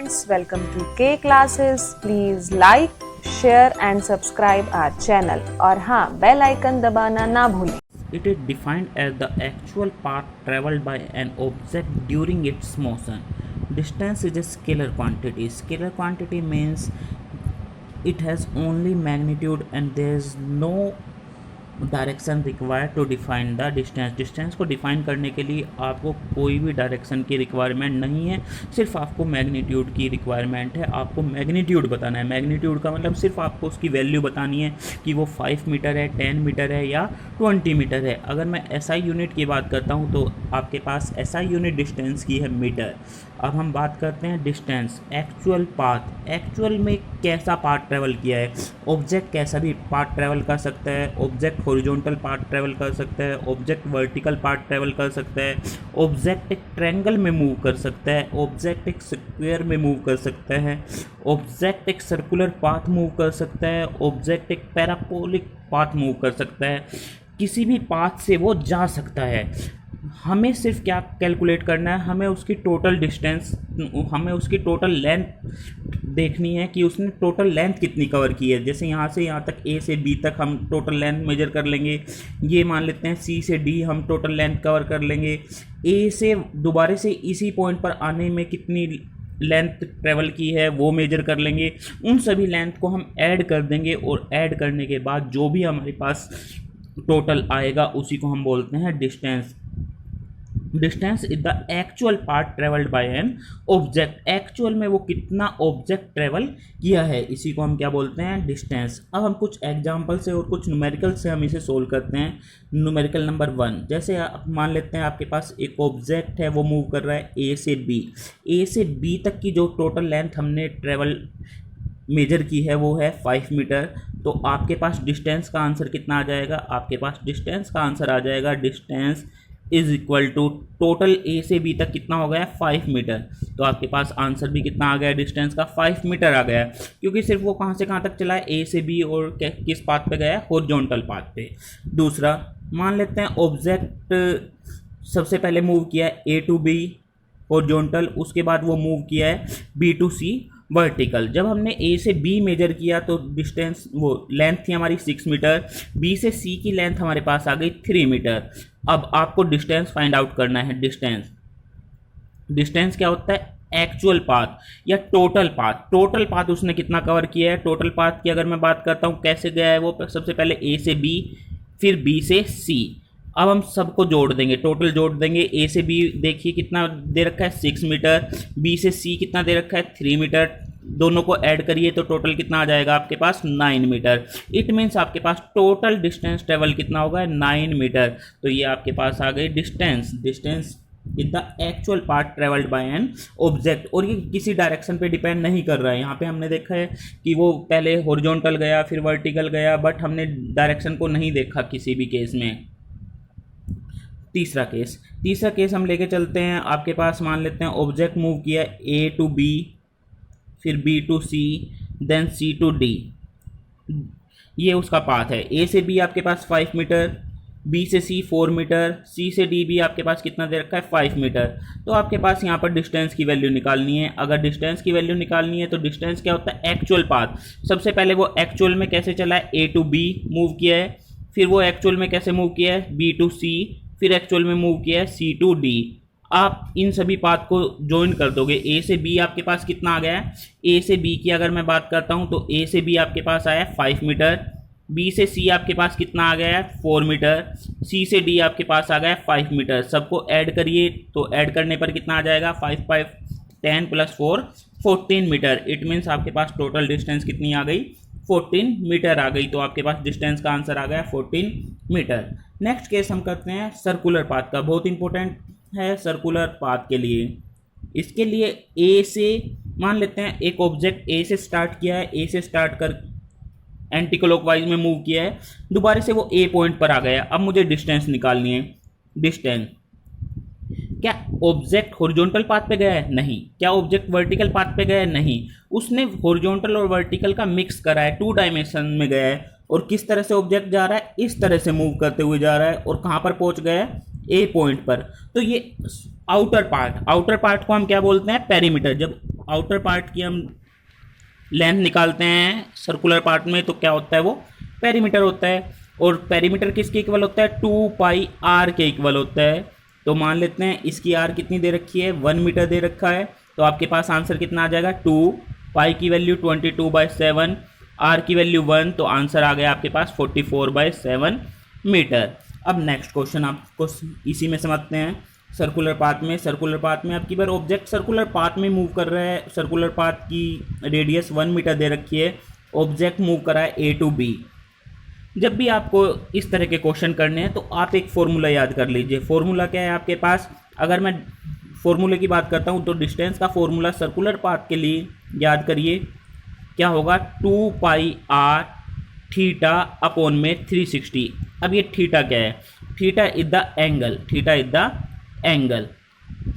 students, welcome to K classes. Please like, share and subscribe our channel और हाँ bell icon दबाना ना भूलें. It is defined as the actual path traveled by an object during its motion. Distance is a scalar quantity. Scalar quantity means it has only magnitude and there is no direction required to define the distance. Distance को define करने के लिए आपको कोई भी direction की requirement नहीं है, सिर्फ आपको मैग्नीट्यूड की रिक्वायरमेंट है. आपको मैग्नीट्यूड बताना है. मैग्नीट्यूड का मतलब सिर्फ आपको उसकी वैल्यू बतानी है कि वो 5 मीटर है, 10 मीटर है या 20 मीटर है. अगर मैं एसआई यूनिट की बात करता हूँ तो आपके पास एसआई यूनिट डिस्टेंस की है मीटर. अब हम बात करते हैं डिस्टेंस. एक्चुअल पाथ, एक्चुअल में कैसा पाथ ट्रेवल किया है. ऑब्जेक्ट कैसा भी पाथ ट्रेवल कर सकता है. ऑब्जेक्ट हॉरिजॉन्टल पाथ ट्रेवल कर सकता है, ऑब्जेक्ट वर्टिकल पाथ ट्रेवल कर सकता है, ऑब्जेक्ट एक ट्रायंगल में मूव कर सकता है, ऑब्जेक्ट एक स्क्वायर में मूव कर सकता है, ऑब्जेक्ट एक सर्कुलर पाथ मूव कर सकता है, ऑब्जेक्ट एक पैराबोलिक पाथ मूव कर सकता है. किसी भी पाथ से वो जा सकता है. हमें सिर्फ क्या कैलकुलेट करना है, हमें उसकी टोटल डिस्टेंस, हमें उसकी टोटल लेंथ देखनी है कि उसने टोटल लेंथ कितनी कवर की है. जैसे यहाँ से यहाँ तक ए से बी तक हम टोटल लेंथ मेजर कर लेंगे. ये मान लेते हैं सी से डी हम टोटल लेंथ कवर कर लेंगे. ए से दोबारा से इसी पॉइंट पर आने में कितनी लेंथ ट्रेवल की है वो मेजर कर लेंगे. उन सभी लेंथ को हम ऐड कर देंगे और ऐड करने के बाद जो भी हमारे पास टोटल आएगा उसी को हम बोलते हैं distance. Distance is the actual path travelled by an object. Actual में वो कितना ऑब्जेक्ट ट्रेवल किया है, इसी को हम क्या बोलते हैं, डिस्टेंस. अब हम कुछ एग्जांपल से और कुछ न्यूमेरिकल से हम इसे सोल्व करते हैं. न्यूमेरिकल नंबर 1, जैसे आप मान लेते हैं आपके पास एक ऑब्जेक्ट है, वो मूव कर रहा है ए से बी. ए से बी तक की जो टोटल लेंथ हमने ट्रेवल मेजर की है वो है 5 मीटर. तो आपके पास डिस्टेंस का आंसर कितना आ जाएगा, आपके पास डिस्टेंस का आंसर आ जाएगा distance is equal to total A से बी तक कितना हो गया 5 मीटर. तो आपके पास आंसर भी कितना आ गया डिस्टेंस का 5 मीटर आ गया, क्योंकि सिर्फ वो कहाँ से कहाँ तक चला है, ए से बी और किस पाथ पे गया है, हॉरिजॉन्टल पाथ पे. दूसरा मान लेते हैं ऑब्जेक्ट सबसे पहले मूव किया है ए टू बी हॉरिजॉन्टल, उसके बाद वो मूव किया है बी टू सी वर्टिकल. जब हमने ए से बी मेजर किया तो डिस्टेंस वो लेंथ थी हमारी 6 मीटर. बी से सी की लेंथ हमारे पास आ गई 3 मीटर. अब आपको डिस्टेंस फाइंड आउट करना है. डिस्टेंस क्या होता है, एक्चुअल पाथ या टोटल पाथ. टोटल पाथ उसने कितना कवर किया है. टोटल पाथ की अगर मैं बात करता हूँ कैसे गया है वो, सबसे पहले ए से बी फिर बी से सी. अब हम सबको जोड़ देंगे, टोटल जोड़ देंगे. ए से बी देखिए कितना दे रखा है 6 मीटर, बी से सी कितना दे रखा है 3 मीटर. दोनों को ऐड करिए तो टोटल कितना आ जाएगा आपके पास 9 मीटर. इट मीन्स आपके पास टोटल डिस्टेंस ट्रेवल कितना होगा 9 मीटर. तो ये आपके पास आ गई distance. Distance is the actual path travelled by an object. और ये किसी डायरेक्शन पे डिपेंड नहीं कर रहा है. यहाँ पे हमने देखा है कि वो पहले हॉरिजॉन्टल गया फिर वर्टिकल गया, बट हमने डायरेक्शन को नहीं देखा किसी भी केस में. तीसरा केस हम लेके चलते हैं. आपके पास मान लेते हैं ऑब्जेक्ट मूव किया ए टू बी फिर B to C then C to D. ये उसका पाथ है. ए से बी आपके पास 5 मीटर, बी से सी 4 मीटर, सी से डी भी आपके पास कितना दे रखा है 5 मीटर. तो आपके पास यहाँ पर डिस्टेंस की वैल्यू निकालनी है. अगर डिस्टेंस की वैल्यू निकालनी है तो डिस्टेंस क्या होता है, एक्चुअल पाथ. सबसे पहले वो एक्चुअल में कैसे चला है, ए टू बी मूव किया है, फिर वो एक्चुअल में कैसे मूव किया है बी टू सी, फिर एक्चुअल में मूव किया है सी टू डी. आप इन सभी पाथ को ज्वाइन कर दोगे. ए से बी आपके पास कितना आ गया है, ए से बी की अगर मैं बात करता हूं तो ए से बी आपके पास आया 5 मीटर, बी से सी आपके पास कितना आ गया है 4 मीटर, सी से डी आपके पास आ गया है 5 मीटर. सबको ऐड करिए तो ऐड करने पर कितना आ जाएगा 5 5 10 प्लस 4 14 मीटर. इट मीन्स आपके पास टोटल डिस्टेंस कितनी आ गई 14 मीटर आ गई. तो आपके पास डिस्टेंस का आंसर आ गया 14 मीटर. नेक्स्ट केस हम करते हैं सर्कुलर पाथ का. बहुत इंपॉर्टेंट है सर्कुलर पाथ के लिए. इसके लिए ए से मान लेते हैं एक ऑब्जेक्ट ए से स्टार्ट किया है, ए से स्टार्ट कर एंटी क्लॉकवाइज में मूव किया है, दोबारा से वो ए पॉइंट पर आ गया. अब मुझे डिस्टेंस निकालनी है. डिस्टेंस क्या ऑब्जेक्ट हॉरिजॉन्टल पाथ पे गया है, नहीं. क्या ऑब्जेक्ट वर्टिकल पाथ पे गया है, नहीं. उसने हॉरिजॉन्टल और वर्टिकल का मिक्स करा है, 2 डायमेंशन में गया है. और किस तरह से ऑब्जेक्ट जा रहा है, इस तरह से मूव करते हुए जा रहा है और कहाँ पर पहुँच गया है ए पॉइंट पर. तो ये आउटर पार्ट को हम क्या बोलते हैं, पेरीमीटर. जब आउटर पार्ट की हम लेंथ निकालते हैं सर्कुलर पार्ट में तो क्या होता है, वो पेरीमीटर होता है। और पेरीमीटर किसके इक्वल होता है, 2 पाई आर के इक्वल होता है। तो मान लेते हैं इसकी आर कितनी दे रखी है, 1 मीटर दे रखा है। तो आपके पास आंसर कितना आ जाएगा, 2 पाई की वैल्यू 22/7, आर की वैल्यू 1, तो आंसर आ गया आपके पास 44/7 मीटर। अब नेक्स्ट क्वेश्चन आपको इसी में समझते हैं। सर्कुलर पाथ में आपकी बार ऑब्जेक्ट सर्कुलर पाथ में मूव कर रहा है। सर्कुलर पाथ की रेडियस 1 मीटर दे रखी है। ऑब्जेक्ट मूव कर रहा है ए टू बी। जब भी आपको इस तरह के क्वेश्चन करने हैं तो आप एक फॉर्मूला याद कर लीजिए। फॉर्मूला क्या है आपके पास, अगर मैं फॉर्मूले की बात करता हूँ तो डिस्टेंस का फॉर्मूला सर्कुलर पाथ के लिए याद करिए, क्या होगा, 2 पाई आर थीटा अपॉन में 360। अब ये थीटा क्या है, थीटा इज द एंगल।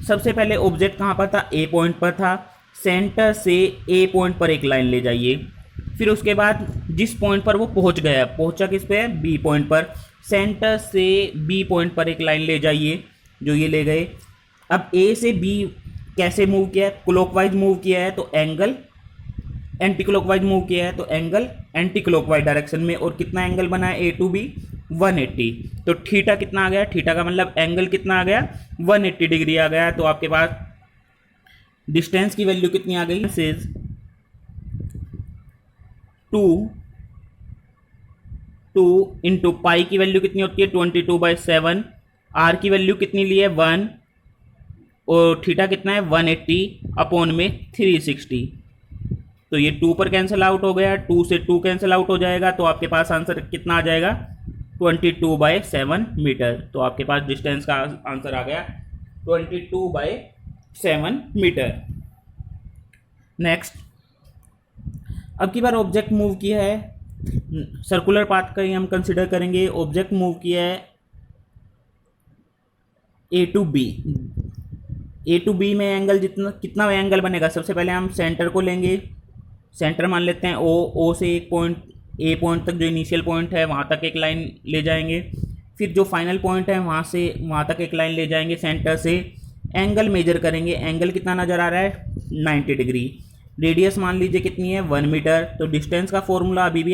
सबसे पहले ऑब्जेक्ट कहाँ पर था, ए पॉइंट पर था। सेंटर से ए पॉइंट पर एक लाइन ले जाइए। फिर उसके बाद जिस पॉइंट पर वो पहुंचा किस पे है, बी पॉइंट पर। सेंटर से बी पॉइंट पर एक लाइन ले जाइए, जो ये ले गए। अब ए से बी कैसे मूव किया है, क्लॉकवाइज मूव किया है तो एंगल एंटी क्लॉकवाइज मूव किया है तो एंगल एंटी क्लॉकवाइज डायरेक्शन में। और कितना एंगल बना है ए टू बी, 180। तो थीटा कितना आ गया, थीटा का मतलब एंगल कितना आ गया, 180 डिग्री आ गया। तो आपके पास डिस्टेंस की वैल्यू कितनी आ गई, 2 इंटू पाई की वैल्यू कितनी होती है, 22/7। आर की वैल्यू कितनी ली है, 1, और थीटा कितना है, 180 अपॉन में 360। तो ये 2 पर कैंसिल आउट हो गया, 2 से 2 कैंसिल आउट हो जाएगा। तो आपके पास आंसर कितना आ जाएगा, 22/7 मीटर। तो आपके पास डिस्टेंस का आंसर आ गया 22/7 मीटर। नेक्स्ट, अब की बार ऑब्जेक्ट मूव किया है, सर्कुलर पाथ का ही हम कंसिडर करेंगे। ऑब्जेक्ट मूव किया है ए टू बी में एंगल कितना एंगल बनेगा, सबसे पहले हम सेंटर को लेंगे। सेंटर मान लेते हैं ओ से एक पॉइंट, ए पॉइंट तक जो इनिशियल पॉइंट है वहाँ तक एक लाइन ले जाएंगे। फिर जो फाइनल पॉइंट है वहाँ से वहाँ तक एक लाइन ले जाएंगे सेंटर से। एंगल मेजर करेंगे, एंगल कितना नज़र आ रहा है, 90 डिग्री। रेडियस मान लीजिए कितनी है, 1 मीटर। तो डिस्टेंस का फॉर्मूला अभी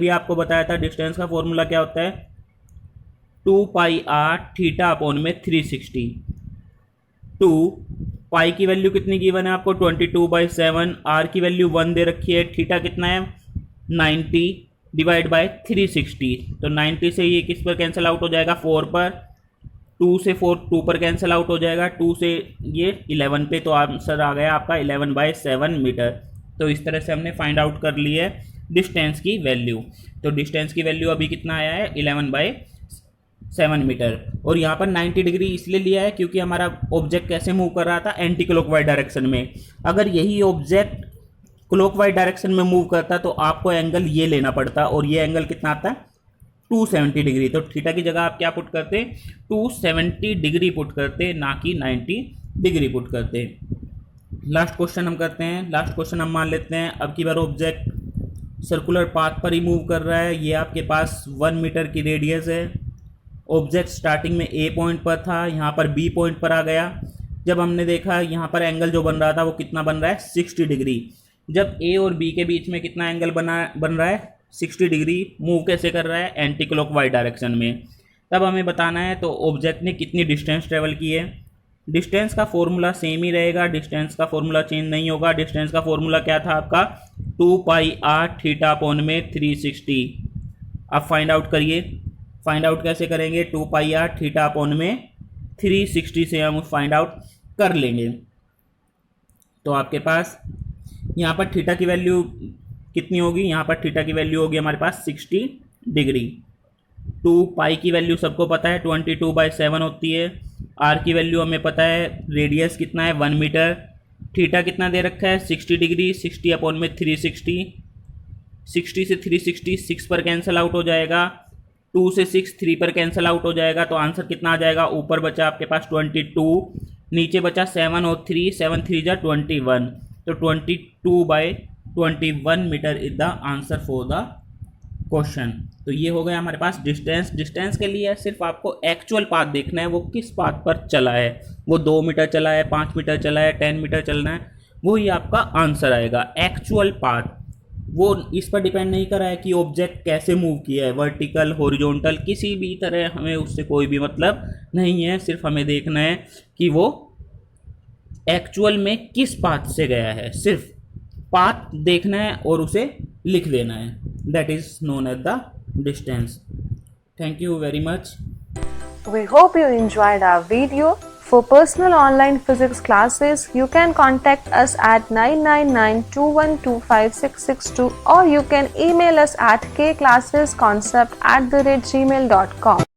आपको बताया था, डिस्टेंस का फॉर्मूला क्या होता है, 2 पाई आर थीटा अपॉन में 360। 2 पाई की वैल्यू कितनी गिवन है आपको, 22/7। आर की वैल्यू 1 दे रखी है। थीटा कितना है, 90 डिवाइड बाय 360। तो 90 से ये किस पर कैंसिल आउट हो जाएगा, 4 पर। 2 से 4 2 पर कैंसिल आउट हो जाएगा, 2 से ये 11 पे। तो आंसर आ गया आपका 11/7 मीटर। तो इस तरह से हमने फाइंड आउट कर ली है डिस्टेंस की वैल्यू। तो डिस्टेंस की वैल्यू अभी कितना आया है, 11/7 मीटर। और यहाँ पर 90 डिग्री इसलिए लिया है क्योंकि हमारा ऑब्जेक्ट कैसे मूव कर रहा था, एंटी क्लॉकवाइज डायरेक्शन में। अगर यही ऑब्जेक्ट क्लॉकवाइज डायरेक्शन में मूव करता तो आपको एंगल ये लेना पड़ता, और ये एंगल कितना आता है, 270 डिग्री। तो थीटा की जगह आप क्या पुट करते, 270 डिग्री पुट करते, ना कि 90 डिग्री पुट करते। लास्ट क्वेश्चन हम करते हैं। लास्ट क्वेश्चन हम मान लेते हैं, अब की बार ऑब्जेक्ट सर्कुलर पाथ पर ही मूव कर रहा है। ये आपके पास 1 मीटर की रेडियस है। ऑब्जेक्ट स्टार्टिंग में ए पॉइंट पर था, यहाँ पर बी पॉइंट पर आ गया। जब हमने देखा यहाँ पर एंगल जो बन रहा था वो कितना बन रहा है, 60 डिग्री। जब ए और बी के बीच में कितना एंगल बन रहा है, 60 डिग्री। मूव कैसे कर रहा है, एंटी क्लॉकवाइज डायरेक्शन में। तब हमें बताना है तो ऑब्जेक्ट ने कितनी डिस्टेंस ट्रेवल की है। डिस्टेंस का फॉर्मूला सेम ही रहेगा, डिस्टेंस का फॉर्मूला चेंज नहीं होगा। डिस्टेंस का फॉर्मूला क्या था आपका, 2 पाई आर थीटा अपॉन में 360। अब फाइंड आउट करिए। फाइंड आउट कैसे करेंगे, 2 पाई आर थीटा अपॉन में 360 से हम फाइंड आउट कर लेंगे। तो आपके पास यहाँ पर थीटा की वैल्यू कितनी होगी, यहाँ पर थीटा की वैल्यू होगी हमारे पास 60 डिग्री। 2 पाई की वैल्यू सबको पता है 22/7 होती है। आर की वैल्यू हमें पता है, रेडियस कितना है, 1 मीटर। थीटा कितना दे रखा है, 60 डिग्री। 60 अपॉन में 360। 60 से 360 6 पर कैंसिल आउट हो जाएगा। 2 से 6 3 पर कैंसिल आउट हो जाएगा। तो आंसर कितना आ जाएगा, ऊपर बचा आपके पास 22, नीचे बचा 7 और 3, 7 3 जा 21। तो 22/21 metre is the answer for the question. तो ये हो गया हमारे पास डिस्टेंस। डिस्टेंस के लिए सिर्फ आपको एक्चुअल पाथ देखना है, वो किस पाथ पर चला है, वो 2 मीटर चला है, 5 मीटर चला है, 10 मीटर चलना है। वही आपका आंसर आएगा। एक्चुअल पाथ वो इस पर डिपेंड नहीं कर रहा है कि ऑब्जेक्ट कैसे मूव किया है, वर्टिकल हॉरिजॉन्टल किसी भी तरह, हमें उससे कोई भी मतलब नहीं है। सिर्फ हमें देखना है कि वो एक्चुअल में किस पाथ से गया है, सिर्फ पाथ देखना है और उसे लिख देना है। That is known as the distance. Thank you very much. We hope you enjoyed our video. For personal online physics classes, you can contact us at 9992125662 or you can email us at kclassesconcept@gmail.com.